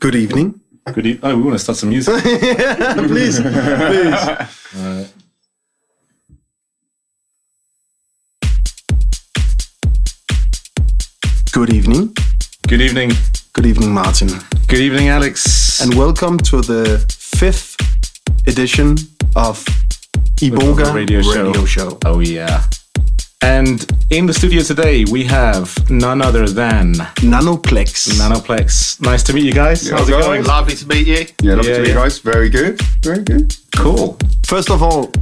Good evening. Good evening. Oh, we want to start some music. Yeah, please, please. Good evening. Good evening. Good evening, Martin. Good evening, Alex. And welcome to the 5th edition of Iboga Radio Show. Oh, yeah. And in the studio today, we have none other than Nanoplex. Nice to meet you guys. Yeah, how's it going? Lovely to meet you. Yeah, lovely to meet you guys. Very good. Very good. Cool. First of all,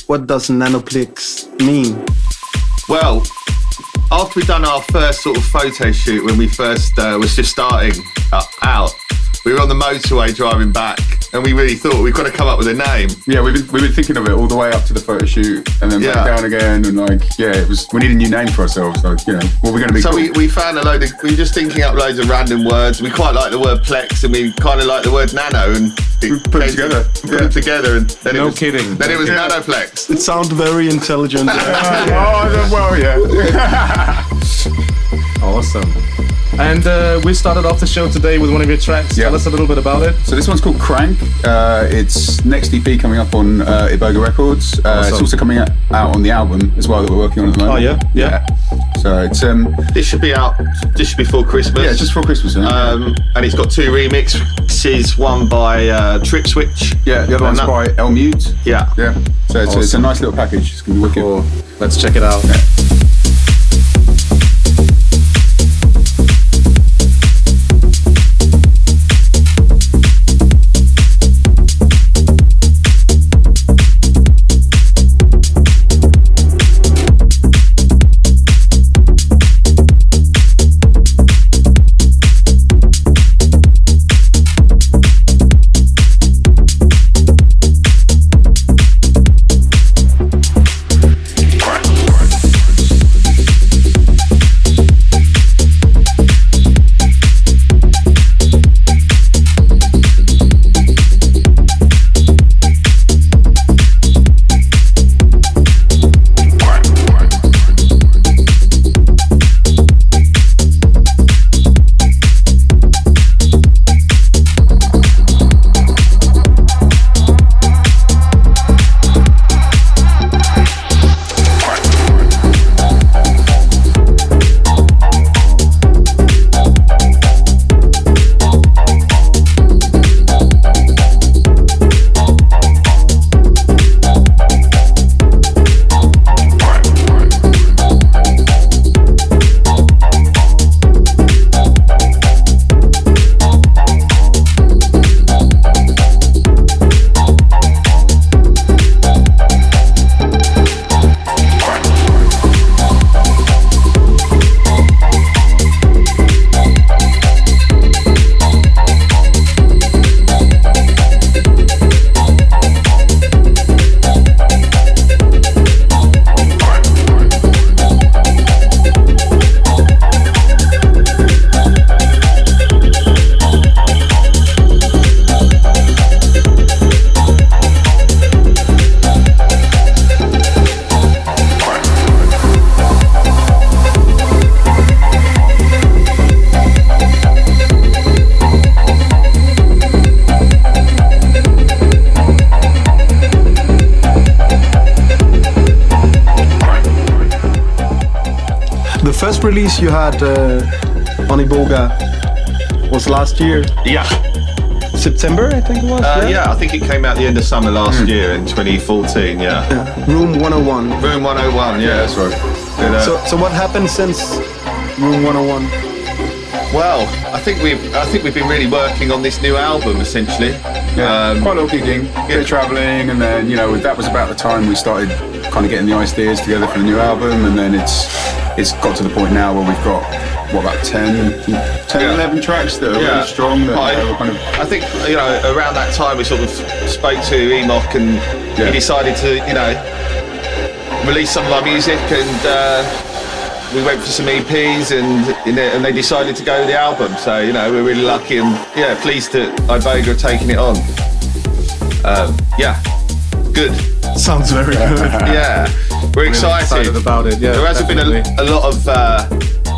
what does Nanoplex mean? Well, after we'd done our first sort of photo shoot when we first was just starting out, we were on the motorway driving back, and we really thought we've got to come up with a name. Yeah, we've been thinking of it all the way up to the photo shoot, and then back down again, and we need a new name for ourselves. Like, what we're going to be. So called. we found we were just thinking up loads of random words. We quite like the word plex, and we kind of like the word nano, and we put them together. And then no it was, kidding. Then it was Nanoplex. It sounds very intelligent. Awesome. And we started off the show today with one of your tracks. Tell us a little bit about it. So this one's called Crank. It's next EP coming up on Iboga Records. Awesome. It's also coming out on the album as well that we're working on at the moment. Oh yeah. So it's this should be out just before Christmas. Yeah, just before Christmas. And it's got 2 remixes, one by Trip Switch. Yeah, the other one's by El Mute. Yeah. So it's a nice little package. It's gonna be wicked. Cool. Let's check it out. Yeah. First release you had on Iboga was last year. Yeah. September, I think it was. I think it came out the end of summer last year in 2014. Yeah. Room 101. Room 101. Yeah, that's right. So what happened since Room 101? Well, I think we've been really working on this new album essentially. Yeah. Quite a lot of gigging, bit of travelling, and then that was about the time we started kind of getting the ideas together for the new album, and then it's got to the point now where we've got about 10, 11 tracks that are really strong. I think around that time we sort of spoke to Emok, and he decided to release some of our music, and we went for some EPs, and they decided to go with the album. So we're really lucky and pleased that Iboga are taking it on. Good. Sounds very good. Yeah, we're really excited about it. Yeah, there hasn't been a lot of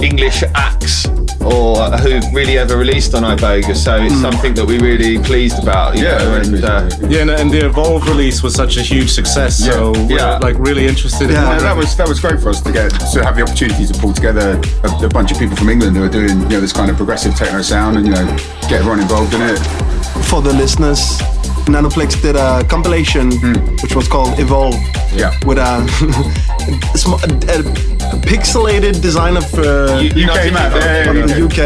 English acts or who've really ever released on Iboga, so it's something that we're really pleased about. You know, and the Evolve release was such a huge success, so we're like really interested in that was great for us to have the opportunity to pull together a bunch of people from England who are doing, you know, this kind of progressive techno sound, and, you know, get everyone involved in it. For the listeners, Nanoplex did a compilation which was called Evolve, with a pixelated design of UK map from the UK.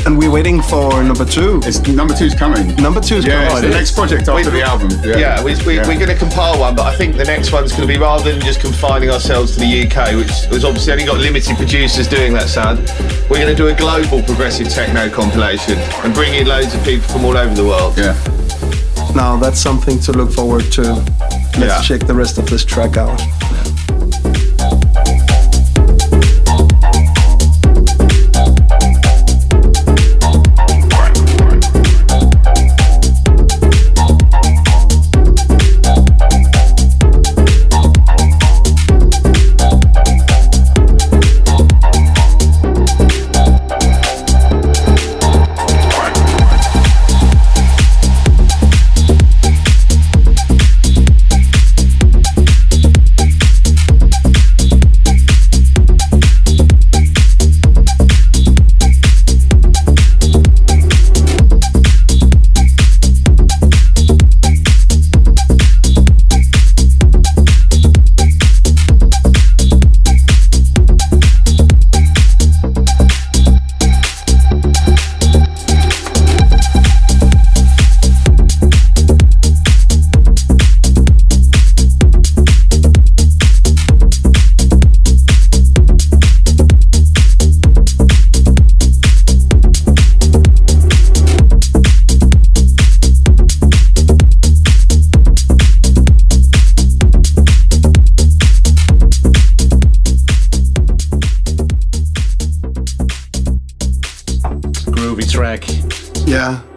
And we're waiting for number 2. Number 2's coming. Number 2's coming. It's the next project after the album. We're going to compile one, but I think the next one's going to be, rather than just confining ourselves to the UK, which has obviously only got limited producers doing that sound, we're going to do a global progressive techno compilation and bring in loads of people from all over the world. Yeah. Now that's something to look forward to. Let's check the rest of this track out.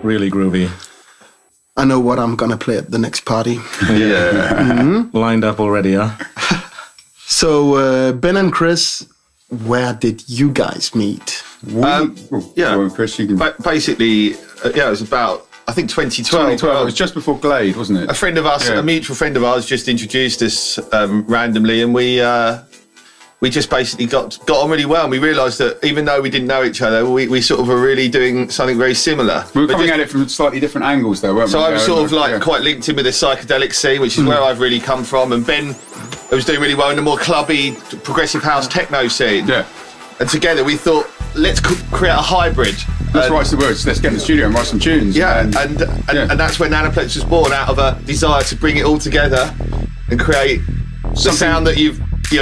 Really groovy. I know what I'm gonna play at the next party. Lined up already, huh? So, Ben and Chris, where did you guys meet? Chris, you can... Basically, it was about, I think, 2012. 2012, it was just before Glade, wasn't it? A friend of us, a mutual friend of ours, just introduced us randomly, and we just basically got on really well, and we realised that even though we didn't know each other, we sort of were really doing something very similar. We were coming at it from slightly different angles, though, weren't we? So I was sort of like quite linked in with the psychedelic scene, which is where I've really come from, and Ben was doing really well in the more clubby, progressive house techno scene. Yeah. And together we thought, let's create a hybrid. Let's write some words, let's get in the studio and write some tunes. And that's when Nanoplex was born, out of a desire to bring it all together and create the sound that you're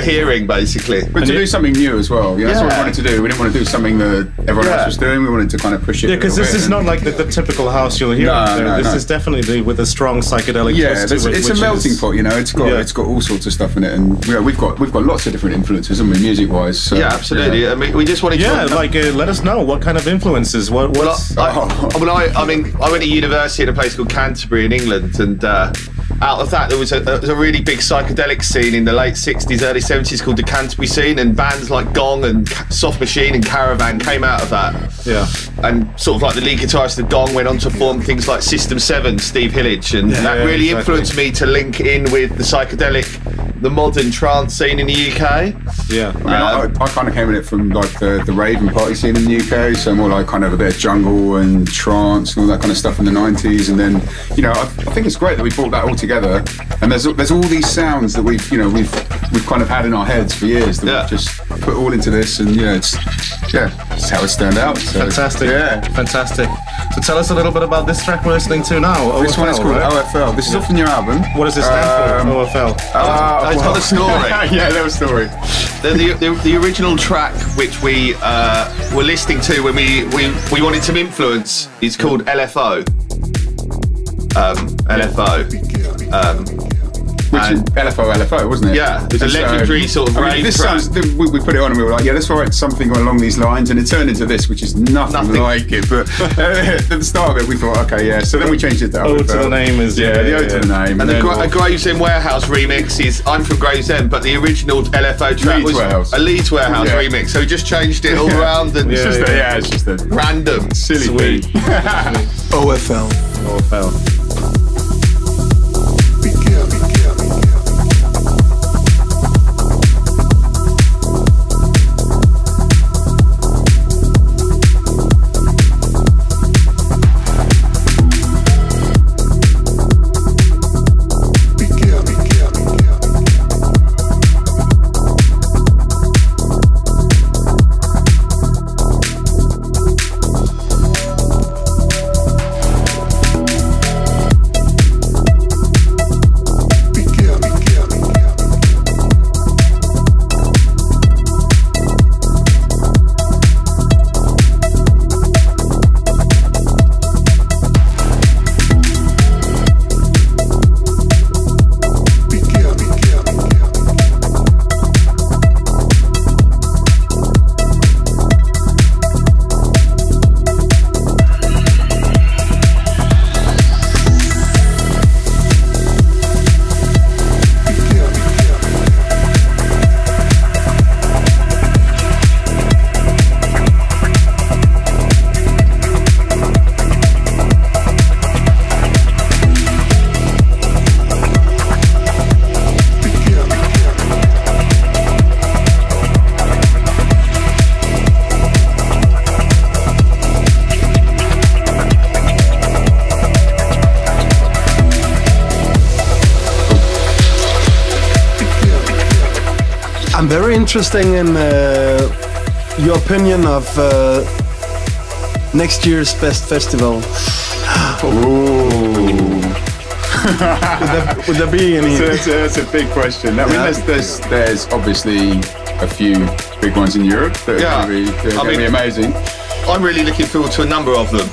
hearing, basically. But to do something new as well. That's what we wanted to do. We didn't want to do something that everyone else was doing. We wanted to kind of push it. Yeah, because this is not like the typical house you'll hear. This is definitely with a strong psychedelic twist to it. It's a melting pot, you know. It's got all sorts of stuff in it, and we've got lots of different influences, haven't we, music-wise? So, absolutely. I mean, we just wanted to let us know what kind of influences. I went to university in a place called Canterbury in England, and out of that there was a really big psychedelic scene in the late 60s, early 70s called the Canterbury scene, and bands like Gong and Soft Machine and Caravan came out of that. And sort of like the lead guitarist of Gong went on to form things like System 7, Steve Hillage, and that really influenced me to link in with the psychedelic, the modern trance scene in the UK. I kind of came at it from like the rave and party scene in the UK, so more like kind of a bit of jungle and trance and all that kind of stuff in the 90s, and then I think it's great that we brought that all together, and there's all these sounds that we've kind of had in our heads for years that we've just put all into this, and it's how it's turned out. So, fantastic. So tell us a little bit about this track we're listening to now. OFL, this one is called OFL. This is off the new album. What does it stand for? OFL. I told a story. There was a story. The original track which we were listening to when we wanted some influence is called LFO. LFO. Which is LFO, wasn't it? Yeah, it was a legendary sort of rave this track. sounds, we put it on and we were like, yeah, let's write something along these lines, and it turned into this, which is nothing. Like it. But at the start of it, we thought, okay, yeah. So then we changed it to Ode to the name is the Ode to the name. And the Gravesend Warehouse remix is I'm from Gravesend, but the original LFO track was a Leeds Warehouse remix. So we just changed it all around and it's just a random silly sweet. OFL. I'm very interested in your opinion of next year's best festival. Would there be any? That's a big question. I mean, there's obviously a few big ones in Europe that are going to be amazing. I'm really looking forward to a number of them.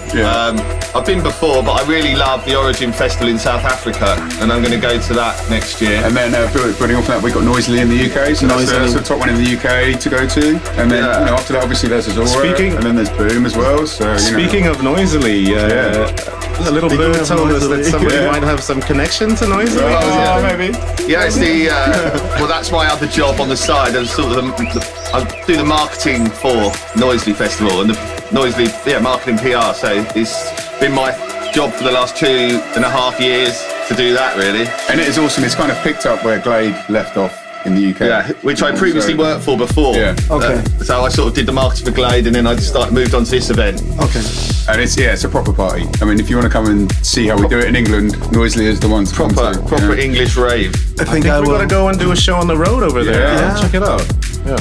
I've been before, but I really love the Origin Festival in South Africa, and I'm going to go to that next year. And then building off that, we've got Noisily in the UK, so that's the top one in the UK to go to. And then after that, obviously there's Azora, and then there's Boom as well. So speaking of Noisily, a little bird told us that somebody might have some connection to Noisily. Maybe. Yeah, it's the well, that's my other job on the side. I'm sort of I do the marketing for Noisily Festival and the Noisily marketing PR. So it's been my job for the last 2.5 years to do that, really. And it is awesome. It's kind of picked up where Glade left off in the UK. Yeah, which I previously worked for before. Yeah. Okay. So I sort of did the marketing for Glade, and then I moved on to this event. Okay. And it's a proper party. I mean, if you want to come and see how we do it in England, Noisily is the one to come to. Proper English rave. I think we're going to go and do a show on the road over there. Yeah. Check it out. Yeah.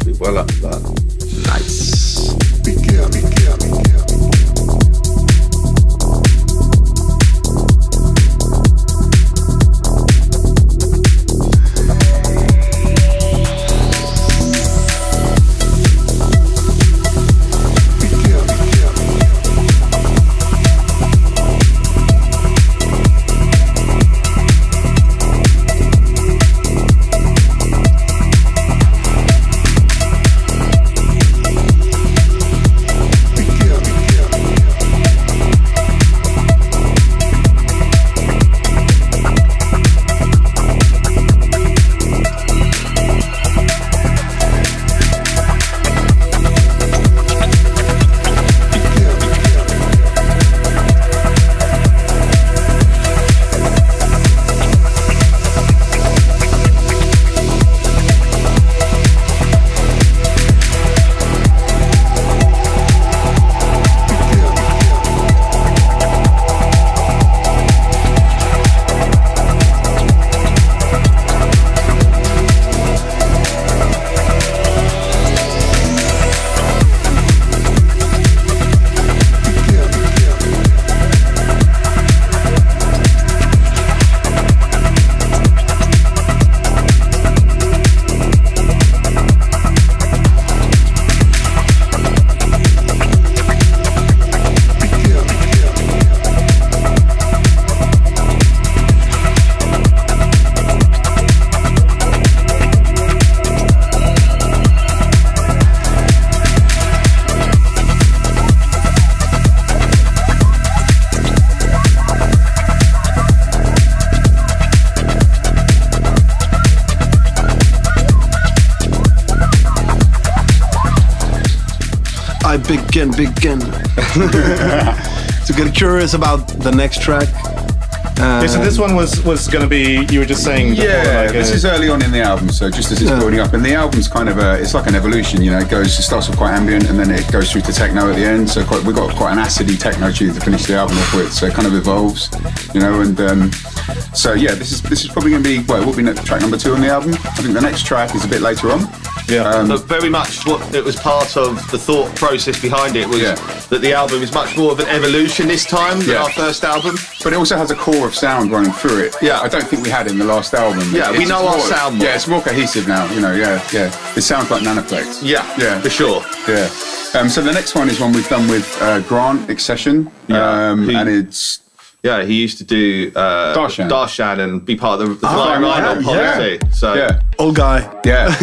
Be well up that. Nice. begin. To get curious about the next track. So this one was going to be, you were just saying... Yeah, like this is early on in the album, so just as it's building up. And the album's kind of it's like an evolution, you know, it starts off quite ambient and then it goes through to techno at the end. So we've got quite an acidy techno tune to finish the album off with, so it kind of evolves, you know, and so yeah, this is probably going to be, well, it will be track number 2 on the album. I think the next track is a bit later on. Yeah, but very much what it was part of the thought process behind it was that the album is much more of an evolution this time than our first album. But it also has a core of sound running through it. Yeah, I don't think we had in the last album. Yeah, we know our sound more. Yeah, it's more cohesive now. You know, yeah. It sounds like Nanoplex. Yeah, for sure. Yeah. So the next one is one we've done with Grant Excession, and it's. Yeah, he used to do Darshan and be part of the Flying Rhino policy. So old guy. Yeah,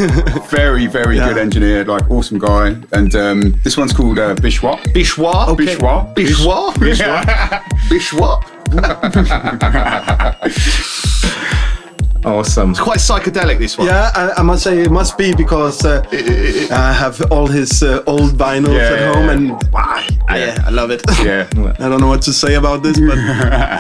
very good engineer, like awesome guy. And this one's called Bishwhet. Bishwhet. Okay. Bishwhet. Awesome. It's quite psychedelic, this one. Yeah, I must say it must be because I have all his old vinyls at home, and I love it. Yeah. I don't know what to say about this, but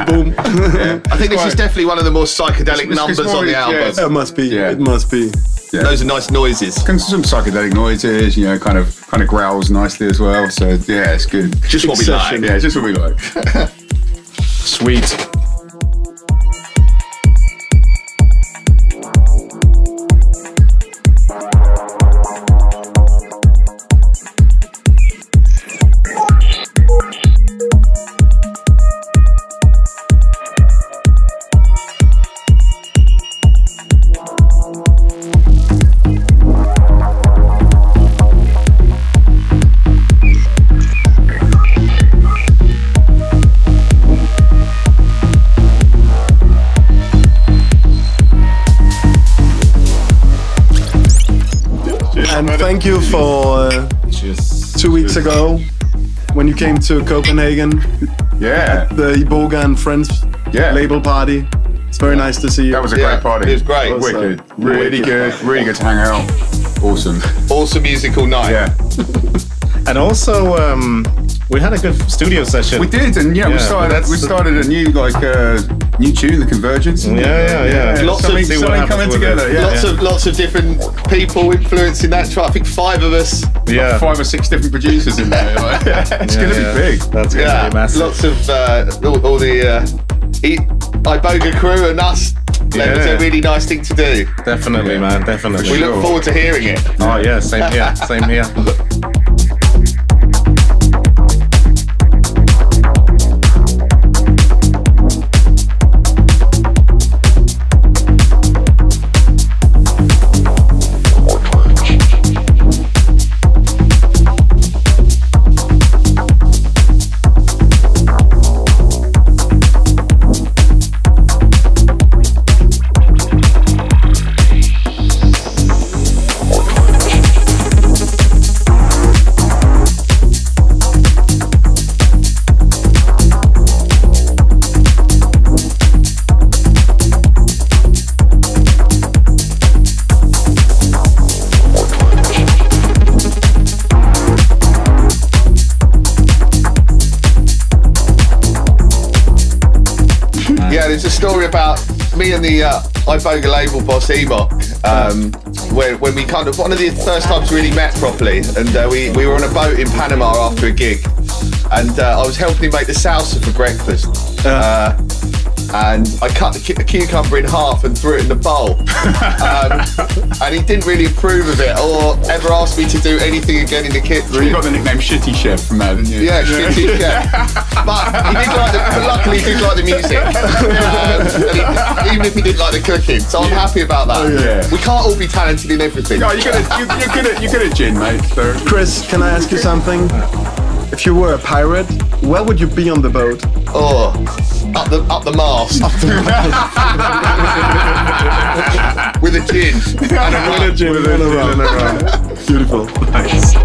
boom. I think this is definitely one of the more psychedelic numbers on the album. Yeah, it must be. Yeah. It must be. Yeah. Those are nice noises. Some psychedelic noises, you know, kind of growls nicely as well. So yeah, it's good. Just what we like. Yeah, just what we like. Sweet. And thank you for 2 weeks ago when you came to Copenhagen at the Iboga and Friends label party. It's very nice to see you. That was a great party. It was great. Wicked. Really good to hang out. Awesome musical night. Yeah. And also, we had a good studio session. We did, and we started a new new tune, the Convergence. Yeah. Lots of coming together. Lots of different people influencing that track. I think 5 of us. Yeah. Like 5 or 6 different producers in there. It's going to be big. That's going to be massive. Lots of all the Iboga crew and us. It was a really nice thing to do. Definitely, man. Definitely. We look forward to hearing it. Oh yeah, same here. There's a story about me and the Iboga label boss Emok, when we one of the first times we really met properly, and we were on a boat in Panama after a gig, and I was helping him make the salsa for breakfast. And I cut the cucumber in half and threw it in the bowl. And he didn't really approve of it or ever asked me to do anything again in the kitchen. Well, you got the nickname Shitty Chef from that, didn't you? Yeah, Shitty Chef. But luckily he did like the music. And even if he didn't like the cooking. So I'm happy about that. Oh, yeah. We can't all be talented in everything. No, you're good at gin, mate. So. Chris, can I ask you something? If you were a pirate, where would you be on the boat? Oh, up the mast. With a gin and a rum. Beautiful. Nice.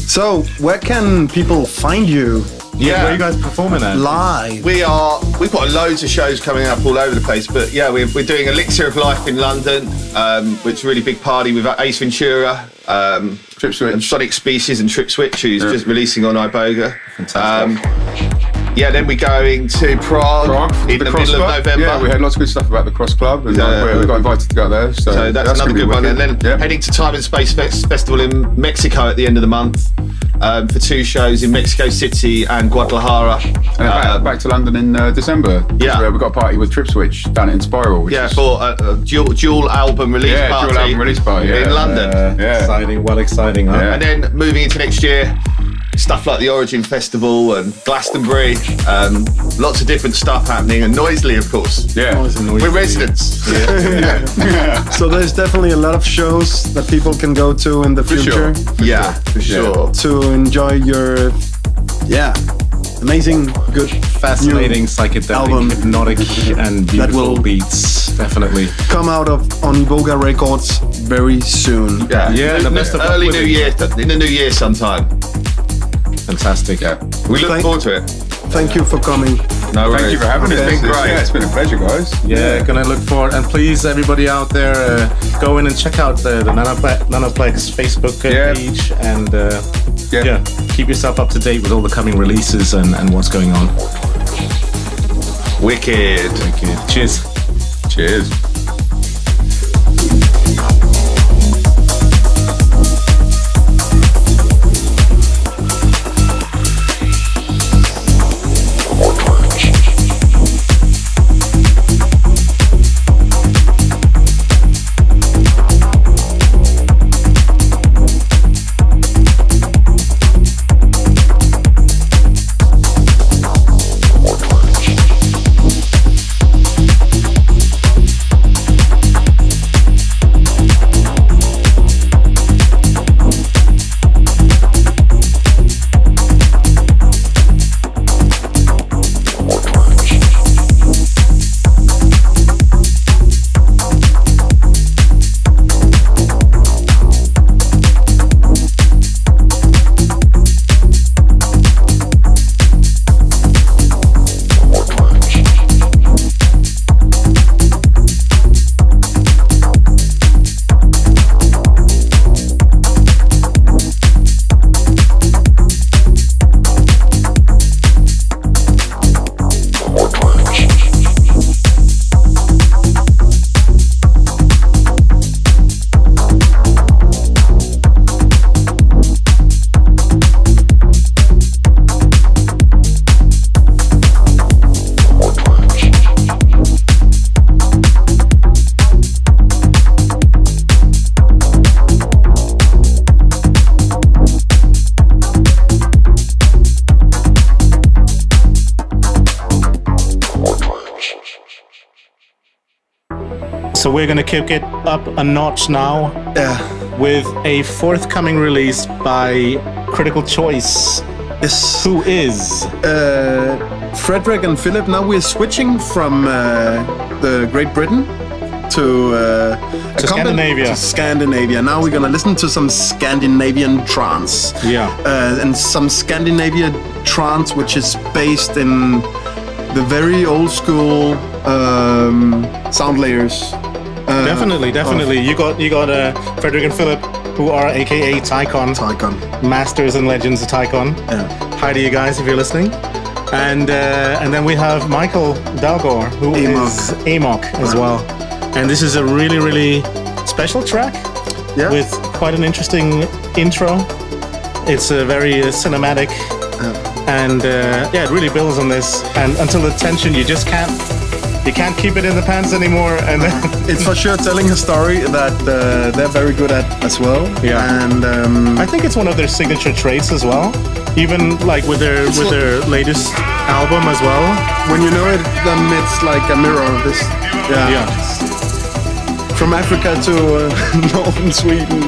So, where can people find you? Yeah, where are you guys performing at? Live. We've got loads of shows coming up all over the place, but yeah, we're doing Elixir of Life in London, which is a really big party with Ace Ventura, Trip Switch, and Sonic Species and Trip Switch, who's just releasing on Iboga. Fantastic. Yeah, then we're going to Prague in the middle of November. Yeah, we had lots of good stuff about the Cross Club, and we got invited to go there. So that's another good one. And then heading to Time and Space Festival in Mexico at the end of the month for 2 shows in Mexico City and Guadalajara. And back to London in December. Yeah, where we got a party with Trip Switch down at Inspiral. Which for a dual album release party. Dual album release party in London. Exciting, exciting. Huh? And then moving into next year, stuff like the Origin Festival and Glastonbury, lots of different stuff happening, and Noisely, of course. Yeah, we're residents. So there's definitely a lot of shows that people can go to in the future. For sure. To enjoy your, amazing, good, fascinating, psychedelic, album, hypnotic, and beautiful beats. Definitely come out on Iboga Records very soon. The best of early New Year, in the New Year sometime. Fantastic. We look forward to it. Thank you for coming. No worries. Thank you for having us. It's been great. It's been a pleasure, guys. Gonna look forward. And please, everybody out there, go in and check out the Nanoplex Facebook page, and keep yourself up to date with all the coming releases and what's going on. Wicked. Cheers. Cheers. So we're gonna kick it up a notch now with a forthcoming release by Critical Choice. Yes. Who is? Frederick and Philip. Now we're switching from the Great Britain to Scandinavia. To Scandinavia. Now we're gonna listen to some Scandinavian trance. And some Scandinavian trance which is based in the very old school sound layers. Definitely. You got Frederick and Philip, who are AKA Ticon. Masters and legends of Ticon. Hi to you guys if you're listening. And then we have Michael Dalgor, who is Emok as well. And this is a really, really special track with quite an interesting intro. It's a very cinematic, and it really builds on this. And until the tension, you can't keep it in the pants anymore. And then it's for sure telling a story that they're very good at as well. And I think it's one of their signature traits as well. Even like with their latest album as well. When you know it, then it's like a mirror of this. From Africa to northern Sweden.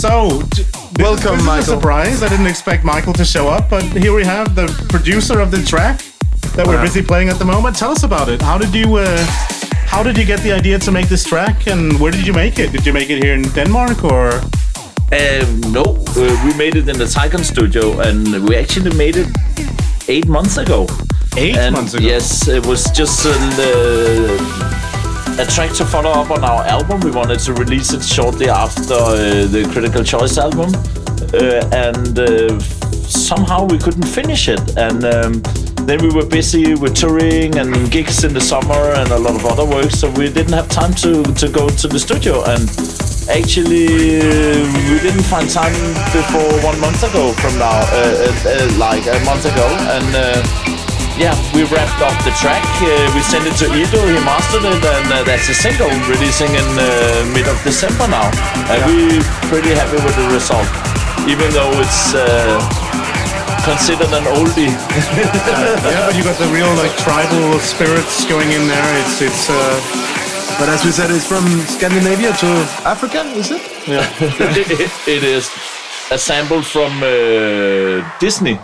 So, welcome, this Michael. is a surprise. I didn't expect Michael to show up, but here we have the producer of the track that we're busy playing at the moment. Tell us about it. How did you get the idea to make this track, and where did you make it? Did you make it here in Denmark, or? No, we made it in the Ticon studio, and we actually made it 8 months ago. 8 months ago? Yes, it was just a track to follow up on our album. We wanted to release it shortly after the Critical Choice album, and somehow we couldn't finish it. And then we were busy with touring and gigs in the summer and a lot of other work, so we didn't have time to go to the studio. And actually, we didn't find time before 1 month ago from now, like a month ago, and yeah, we wrapped up the track. We sent it to Ido, he mastered it, and that's a single releasing in mid of December now. And we're pretty happy with the result, even though it's considered an oldie. Yeah, but you got the real like tribal spirits going in there. It's but as we said, it's from Scandinavia to Africa, is it? Yeah. It is a sample from Disney.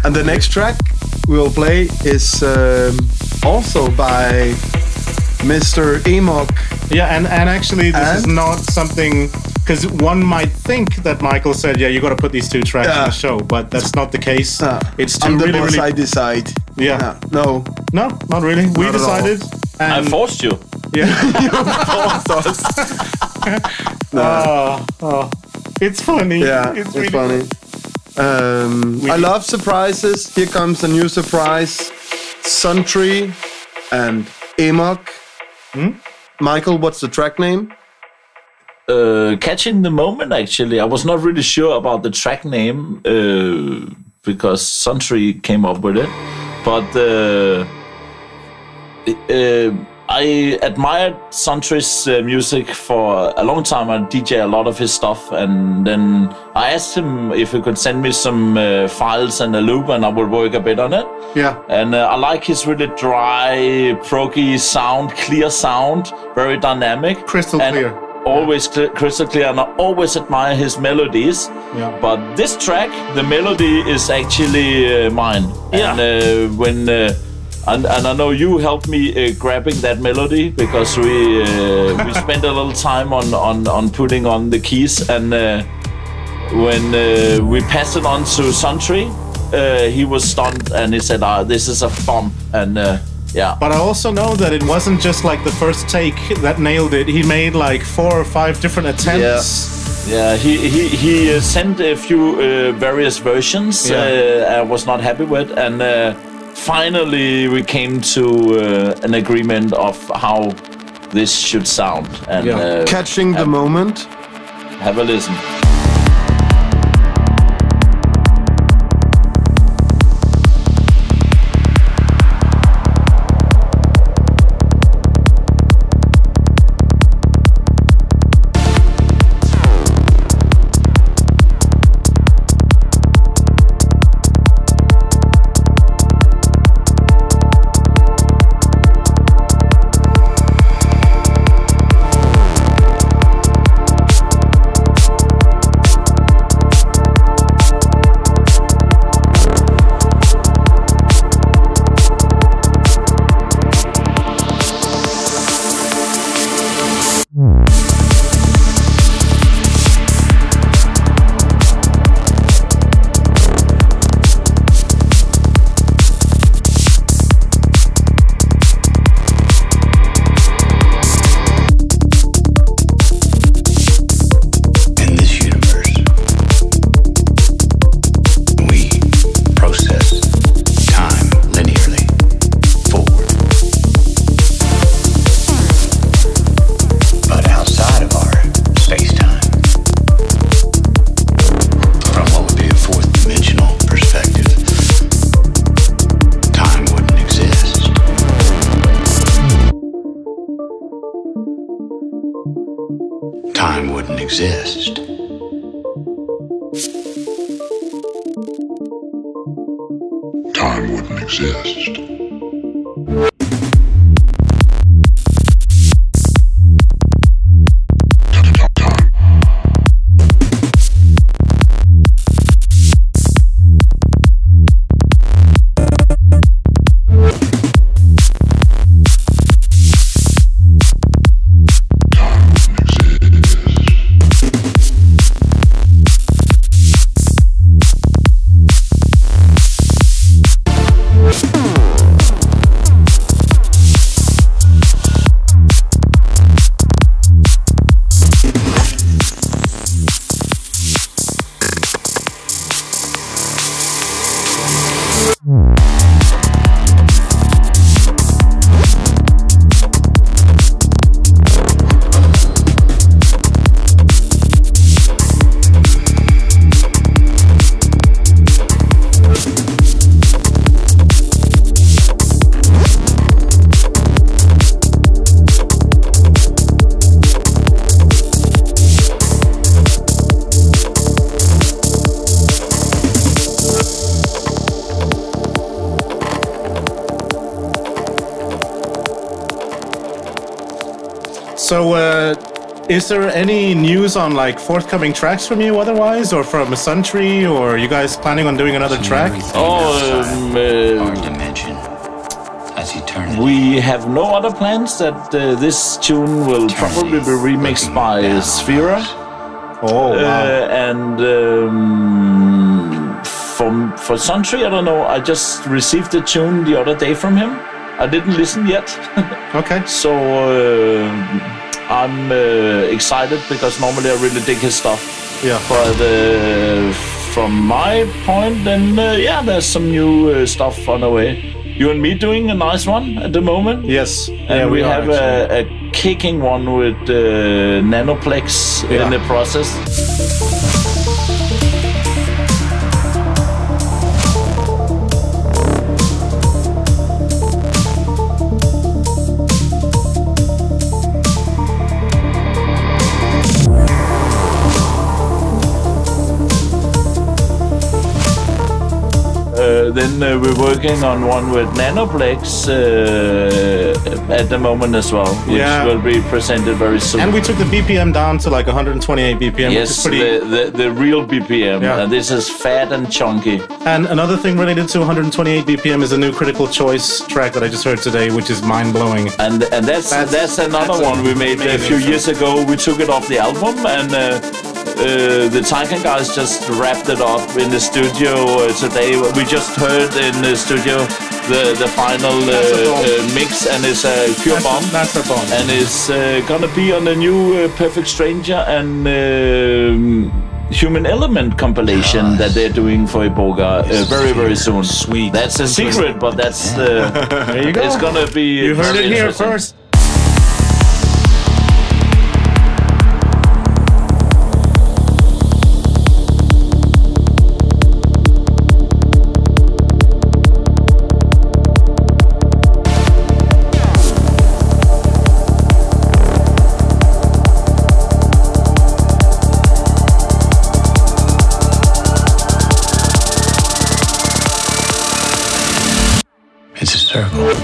And the next track we'll play is also by Mr. Emok. Yeah, and actually this is not something, because one might think that Michael said, yeah, you got to put these two tracks on the show, but that's not the case. It's two really, really... I decide. Yeah. No, not really. We decided. And I forced you. Yeah. You forced us. Oh, it's funny. Yeah, it's really funny. I love surprises. Here comes a new surprise. Suntree and Emok. Michael, what's the track name? Catching the Moment, actually. I was not really sure about the track name because Suntree came up with it. But I admired Suntree's music for a long time. I DJ a lot of his stuff, and then I asked him if he could send me some files and a loop, and I would work a bit on it. Yeah. And I like his really dry, proggy sound, clear sound, very dynamic. Crystal clear. Always crystal clear, and I always admire his melodies. Yeah. But this track, the melody is actually mine. Yeah. And and I know you helped me grabbing that melody, because we spent a little time on putting on the keys, and when we passed it on to Suntree, he was stunned and he said, this is a bump, and yeah. But I also know that it wasn't just like the first take that nailed it. He made like 4 or 5 different attempts. Yeah, he sent a few various versions I was not happy with, and finally we came to an agreement of how this should sound. And Catching the Moment. Have a listen. exist. Time wouldn't exist. So, is there any news on like forthcoming tracks from you otherwise, or from Suntree, or are you guys planning on doing another track? We have no other plans. That this tune will probably be remixed by Sphera. Oh, wow. And for Suntree, I don't know. I just received the tune the other day from him. I didn't listen yet. Okay. So I'm excited because normally I really dig his stuff. Yeah. But from my point, then yeah, there's some new stuff on the way. You and me doing a nice one at the moment. Yes. And yeah, we have a kicking one with Nanoplex in the process. Then we're working on one with Nanoplex at the moment as well, which will be presented very soon. And we took the BPM down to like 128 BPM. Yes, which is pretty... the real BPM. Yeah. This is fat and chunky. And another thing related to 128 BPM is a new Critical Choice track that I just heard today, which is mind-blowing. And that's another one we made a few years ago. We took it off the album, and the Ticon guys just wrapped it up in the studio today. We just heard in the studio the final mix, and it's a pure bomb. That's a bomb. And it's gonna be on the new Perfect Stranger and Human Element compilation that they're doing for Iboga very, very soon. Sweet. That's a secret, but that's there you go. It's gonna be. You heard it here first. It's a circle.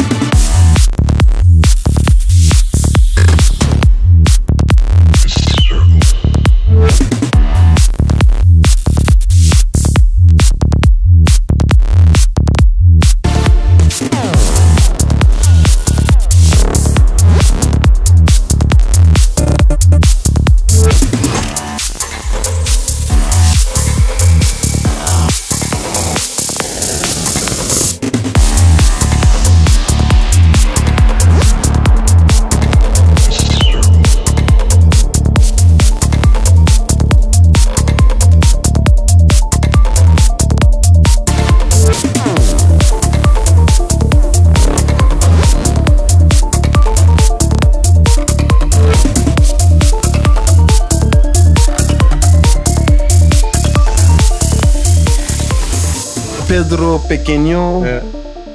Pedro Pequeño.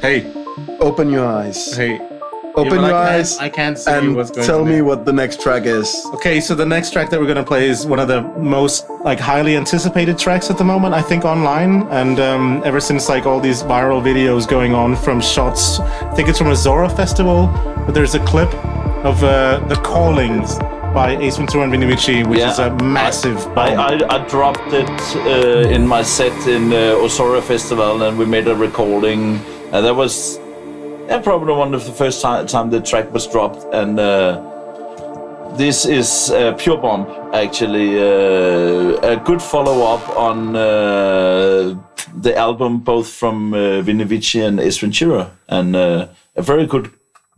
Hey. Open your eyes. Hey. Open your eyes. I can't see and what's going on. Tell me what the next track is. Okay, so the next track that we're gonna play is one of the most highly anticipated tracks at the moment, I think, online. And ever since all these viral videos going on from shots, I think it's from a Zora festival, but there's a clip of The Callings by Ace Ventura and Vici, which is a massive bomb. I dropped it in my set in Osora Festival, and we made a recording. And that was probably one of the first time the track was dropped. And this is Pure Bomb, actually. A good follow-up on the album, both from Vici and Ace Ventura. And a very good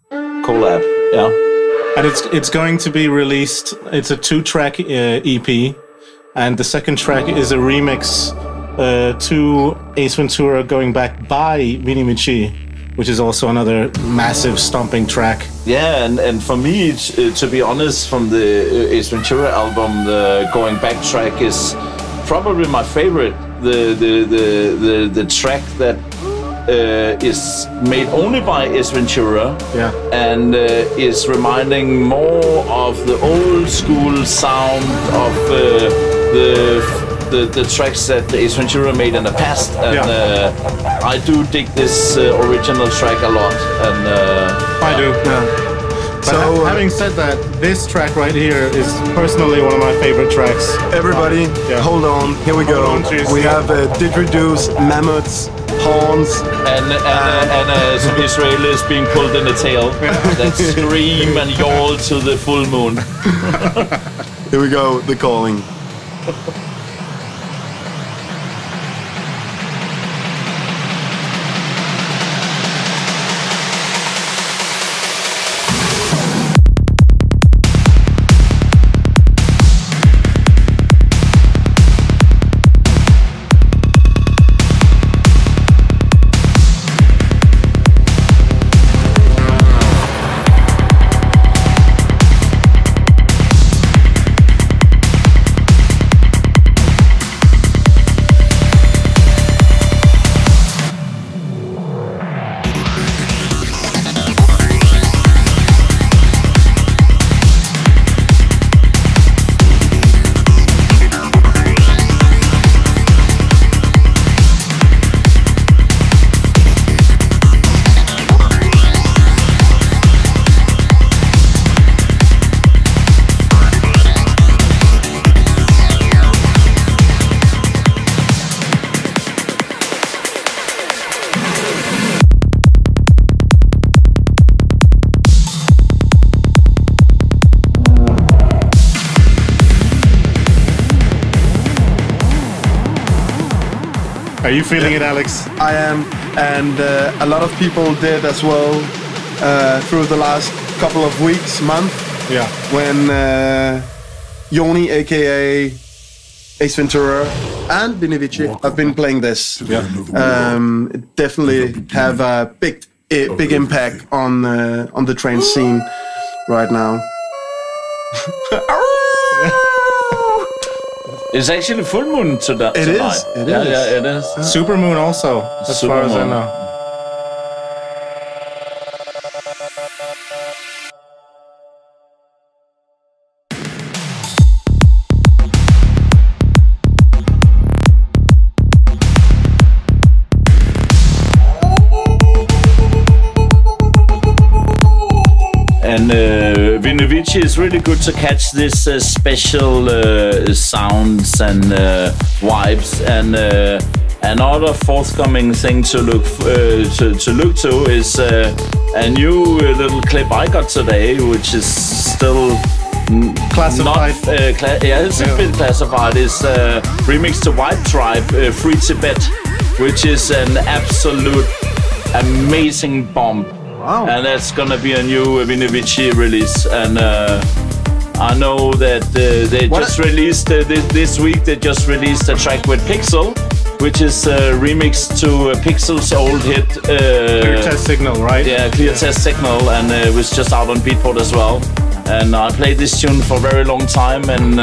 collab, yeah. And it's going to be released. It's a 2-track EP, and the second track is a remix to Ace Ventura Going Back by Vici, which is also another massive stomping track. Yeah, and for me, to be honest, from the Ace Ventura album, the Going Back track is probably my favorite. The track that is made only by Ace Ventura, and is reminding more of the old school sound of the tracks that Ace Ventura made in the past. And I do dig this original track a lot. And I do. Yeah. So, having said that, this track right here is personally one of my favorite tracks. Everybody, hold on. Here we go. We have didgeridoos, mammoths, horns, and some Israelis being pulled in the tail that scream and yawl to the full moon. Here we go. The Calling. Are you feeling it, Alex? I am, and a lot of people did as well through the last couple of weeks, month. Yeah. When Yoni, aka Ace Ventura, and Vici have been playing this. Yeah. It definitely have a big impact on the trance scene right now. It's actually full moon tonight. It is. It is. Yeah, it is. Super moon also, as far as I know. And Vici is really good to catch this special sounds and vibes. And another forthcoming thing to look to is a new little clip I got today, which is still classified. It's a bit classified. It's remix to White Tribe, Free Tibet, which is an absolute amazing bomb. Wow. And that's gonna be a new Vici release, and I know that they just released this week. They just released a track with Pixel, which is a remix to Pixel's old hit. Clear Test Signal, right? Yeah, Clear Test Signal, and it was just out on Beatport as well. And I played this tune for a very long time, and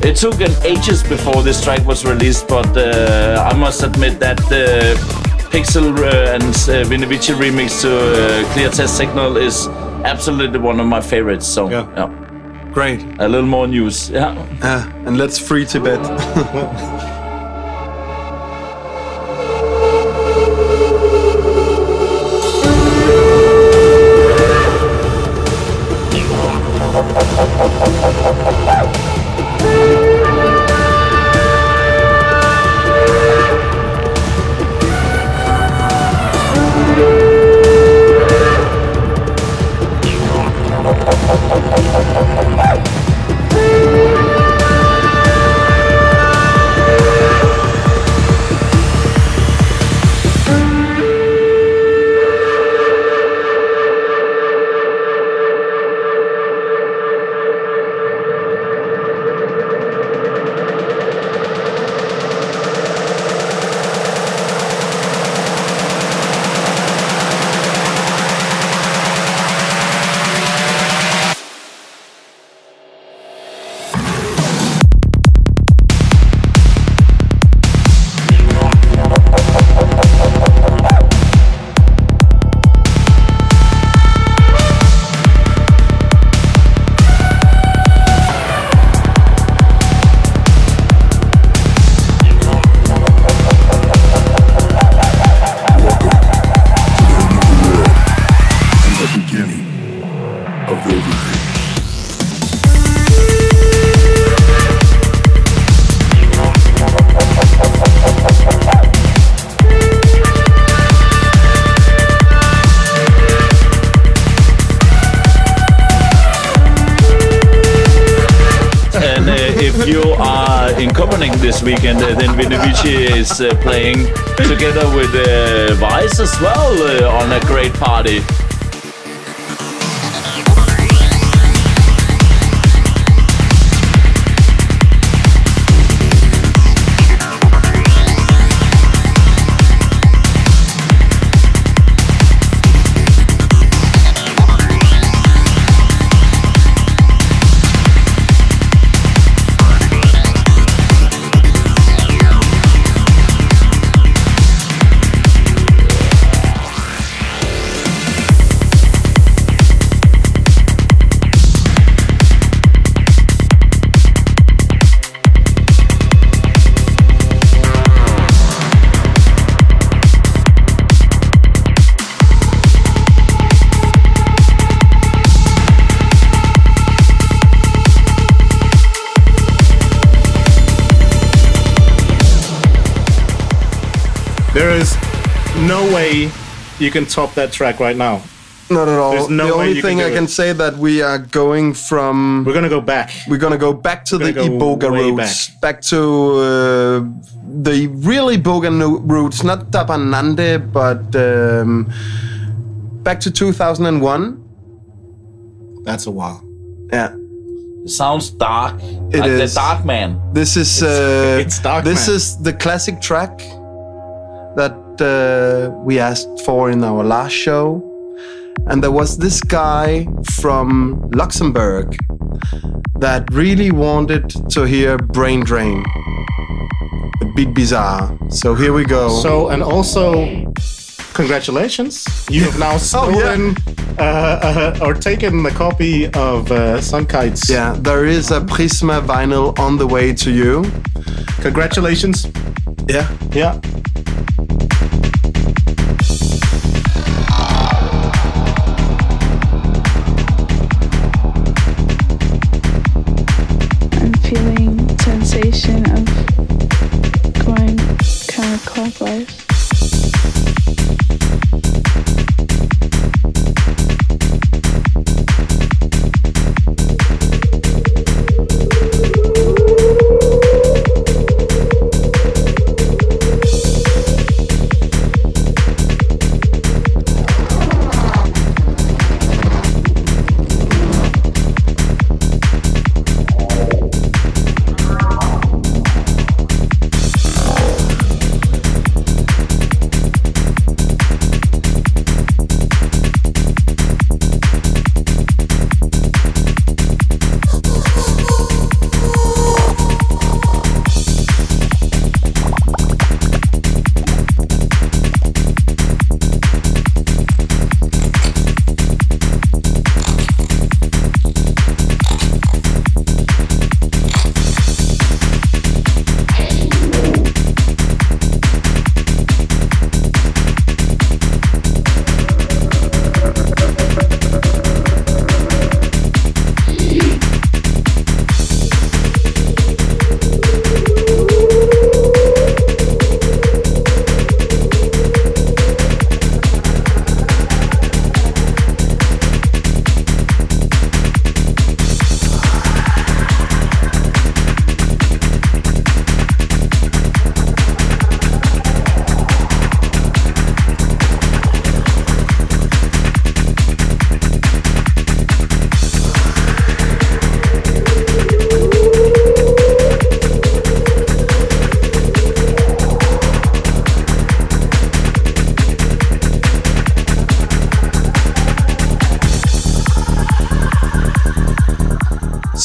it took ages before this track was released. But I must admit that Pixel and Vini Vici remix to Clear Test Signal is absolutely one of my favorites. So yeah. Great. A little more news. Yeah. And let's free Tibet. This weekend, then Vini Vici is playing together with Vici as well on a great party. There is no way you can top that track right now. Not at all. There's no the way only thing I can say that we are going from... We're going to go back. We're going to go back to the Iboga roots. Back to the real Iboga roots. Not Tapanande, but back to 2001. That's a while. Yeah. It sounds dark. It like is. The Dark Man. This is... it's Dark This Man. is the classic track that we asked for in our last show. And there was this guy from Luxembourg that really wanted to hear Brain Drain. A bit bizarre. So here we go. So, and also, congratulations. You have now stolen or taken a copy of Sunkite's. Yeah, there is a Prisma vinyl on the way to you. Congratulations. Yeah. Yeah. Feeling sensation of going counterclockwise.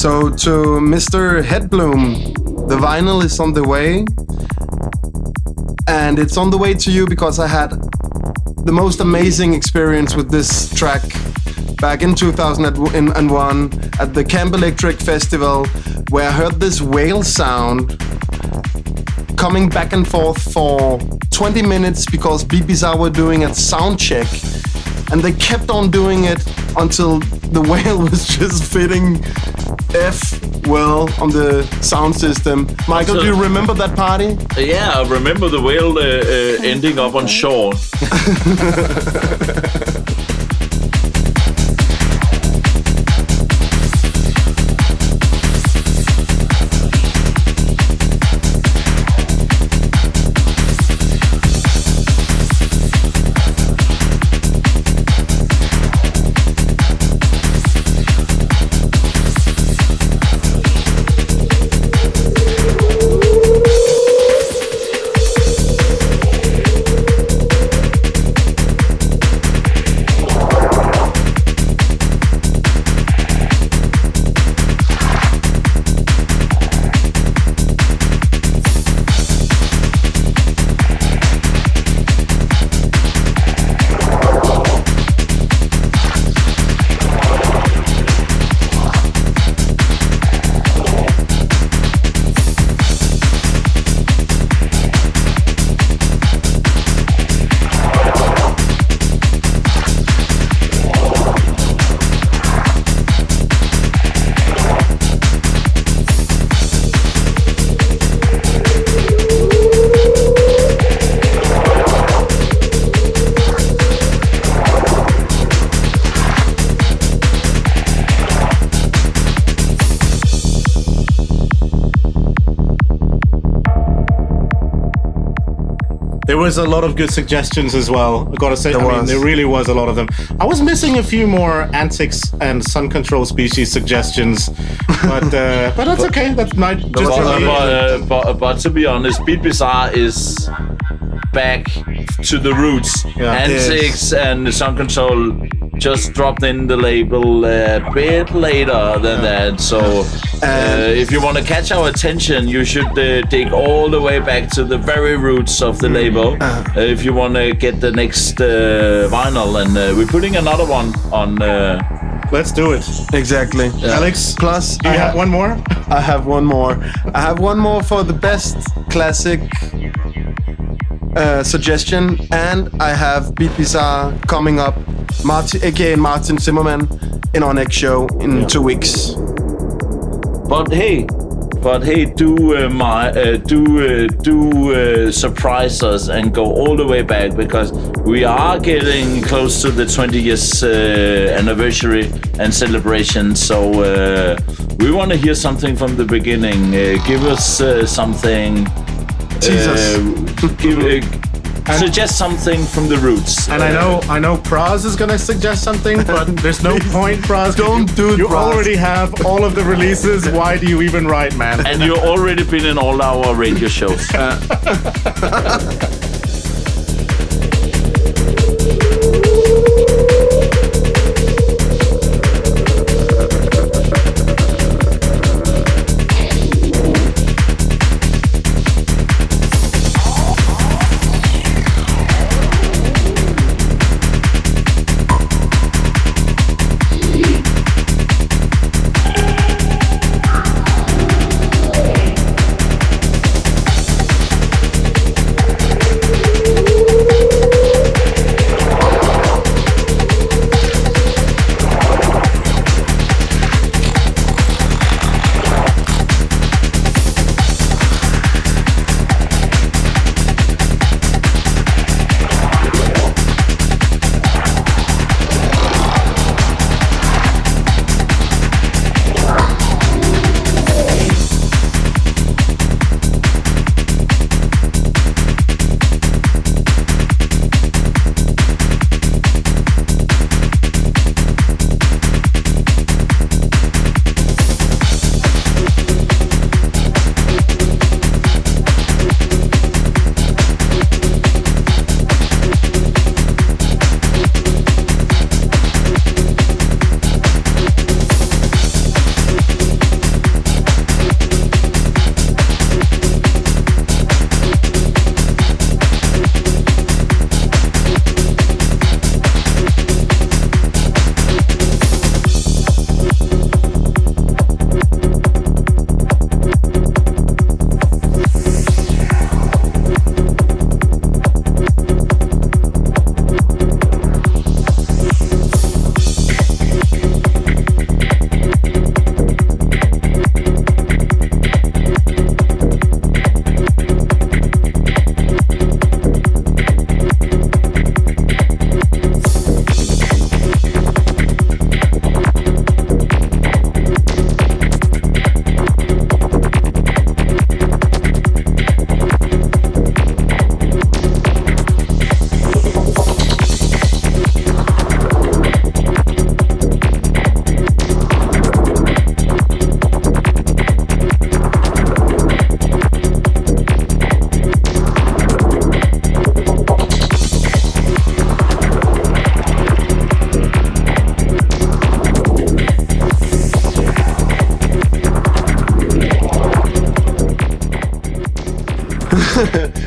So to Mr. Headbloom, the vinyl is on the way. And it's on the way to you because I had the most amazing experience with this track back in 2001 at the Camp Electric Festival, where I heard this whale sound coming back and forth for 20 minutes because BPSA were doing a sound check, and they kept on doing it until the whale was just fitting well on the sound system. Michael, do you remember that party? Yeah, I remember the whale ending up on shore. There was a lot of good suggestions as well. I gotta say, there really was a lot of them. I was missing a few more antics and sun control species suggestions, but that's okay. That's not just. But to be honest, Beat Bizarre is back to the roots. Yeah. Antics and sun control just dropped in the label a bit later than that. So if you want to catch our attention, you should dig all the way back to the very roots of the label if you want to get the next vinyl. And we're putting another one on. Let's do it. Exactly. Yeah. Alex, plus do you have one more? I have one more. I have one more for the best classic suggestion, and I have Beat Bizarre coming up, aka Martin Zimmerman, in our next show in 2 weeks. But hey, do surprise us and go all the way back, because we are getting close to the 20 years anniversary and celebration. So we want to hear something from the beginning. Give us something. Suggest something from the roots. And I know Praz is gonna suggest something, but there's no point, Praz. Don't do it, You Praz. already have all of the releases. Why do you even write, man? And you've already been in all our radio shows.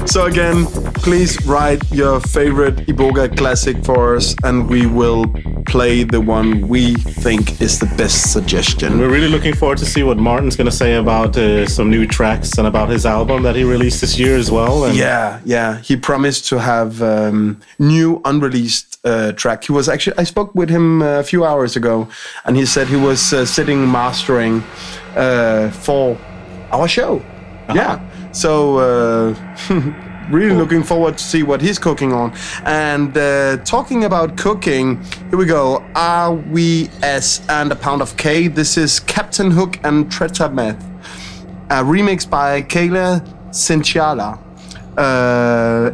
So again, please write your favorite Iboga classic for us, and we will play the one we think is the best suggestion. We're really looking forward to see what Martin's going to say about some new tracks and about his album that he released this year as well. And yeah. He promised to have new unreleased track. He was actually, I spoke with him a few hours ago, and he said he was sitting mastering for our show. Yeah. So really looking forward to see what he's cooking on. And talking about cooking, here we go. RWS and a Pound of K. This is Captain Hook and Tetrameth, a remix by Kalya Scintilla.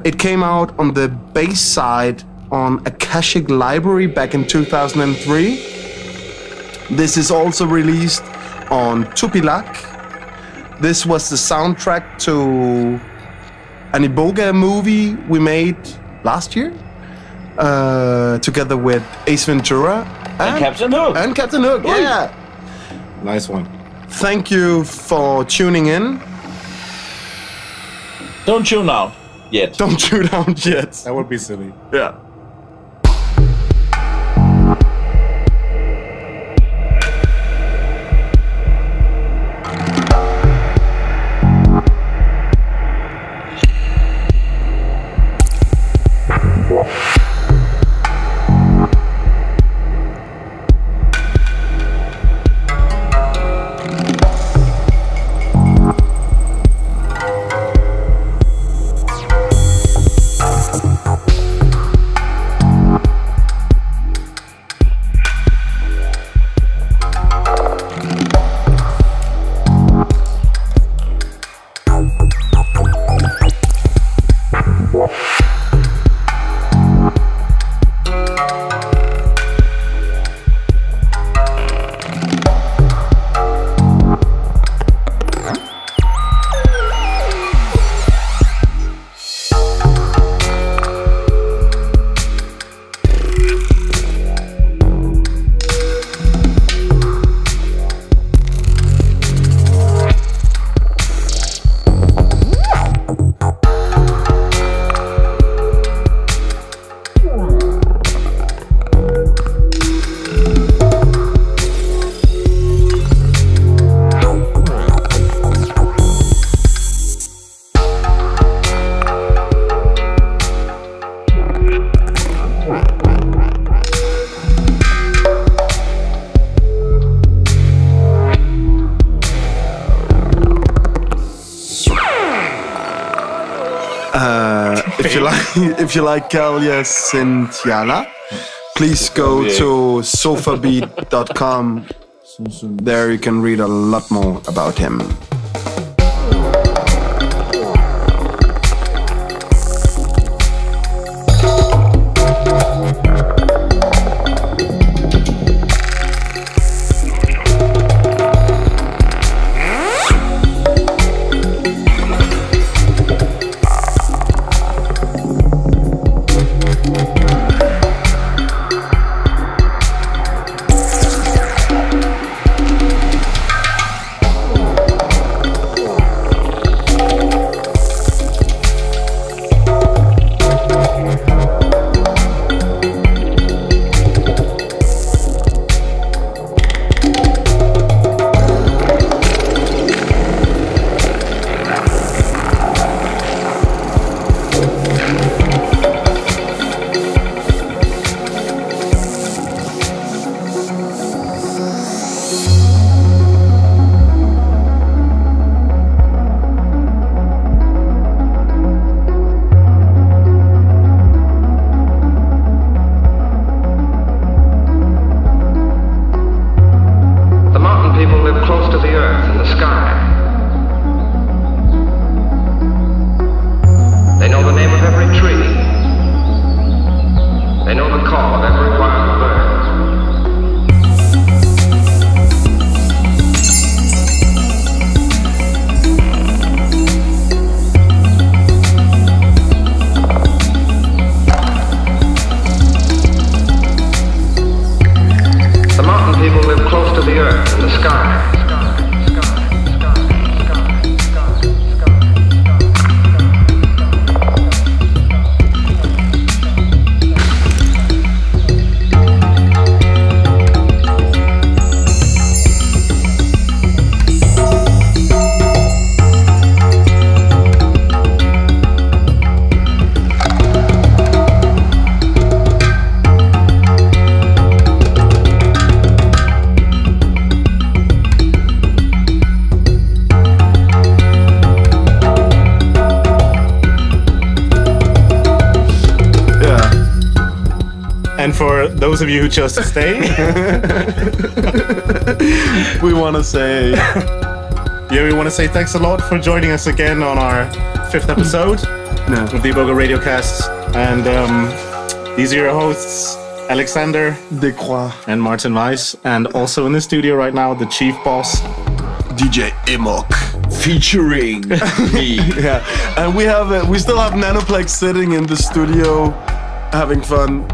It came out on the bass side on Akashic Library back in 2003. This is also released on Tupilak. This was the soundtrack to an Iboga movie we made last year, together with Ace Ventura and Captain Hook. And Captain Hook, yeah. Nice one. Thank you for tuning in. Don't tune out yet. Don't tune out yet. That would be silly. Yeah. If you like Kalya Scintilla, please go to sofabeat.com. There you can read a lot more about him. those of you who chose to stay, we want to say... Yeah, we want to say thanks a lot for joining us again on our 5th episode of the Iboga Radio Cast. And these are your hosts, Alexander Descroix and Martin Weiss. And also in the studio right now, the chief boss, DJ Emok. Featuring me. Yeah, and we still have Nanoplex sitting in the studio, having fun,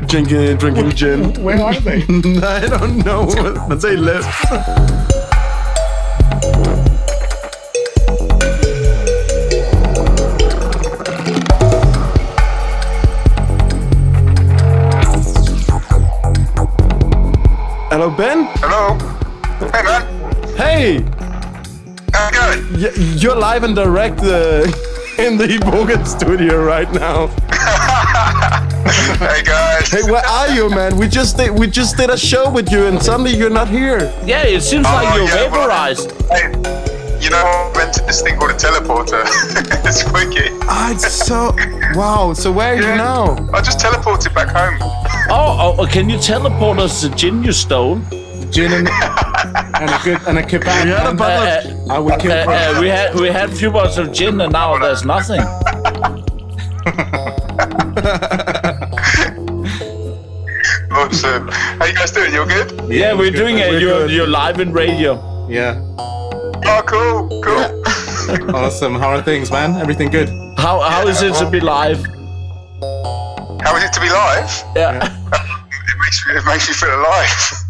drinking gin. Where are they? I don't know, but they left. Hello, Ben. Hello. Hey, man. Hey. How you going? You're live and direct in the Iboga studio right now. Hey guys. Hey, where are you, man? We just did a show with you, and suddenly you're not here. Yeah, it seems like you're vaporized. Hey, you know, I invented this thing called a teleporter. It's wicked. It's so wow. So where are you now? I just teleported back home. Oh, can you teleport us the gin you stole? Gin and a kebab. We had a bottle. I would kill. We had a few bottles of gin, and now there's nothing. Awesome. How you guys doing? You all good? Yeah, we're doing it. You're live in radio. Yeah. Oh, cool. Awesome. How are things, man? Everything good? How is it to be live? How is it to be live? Yeah. It makes me feel alive.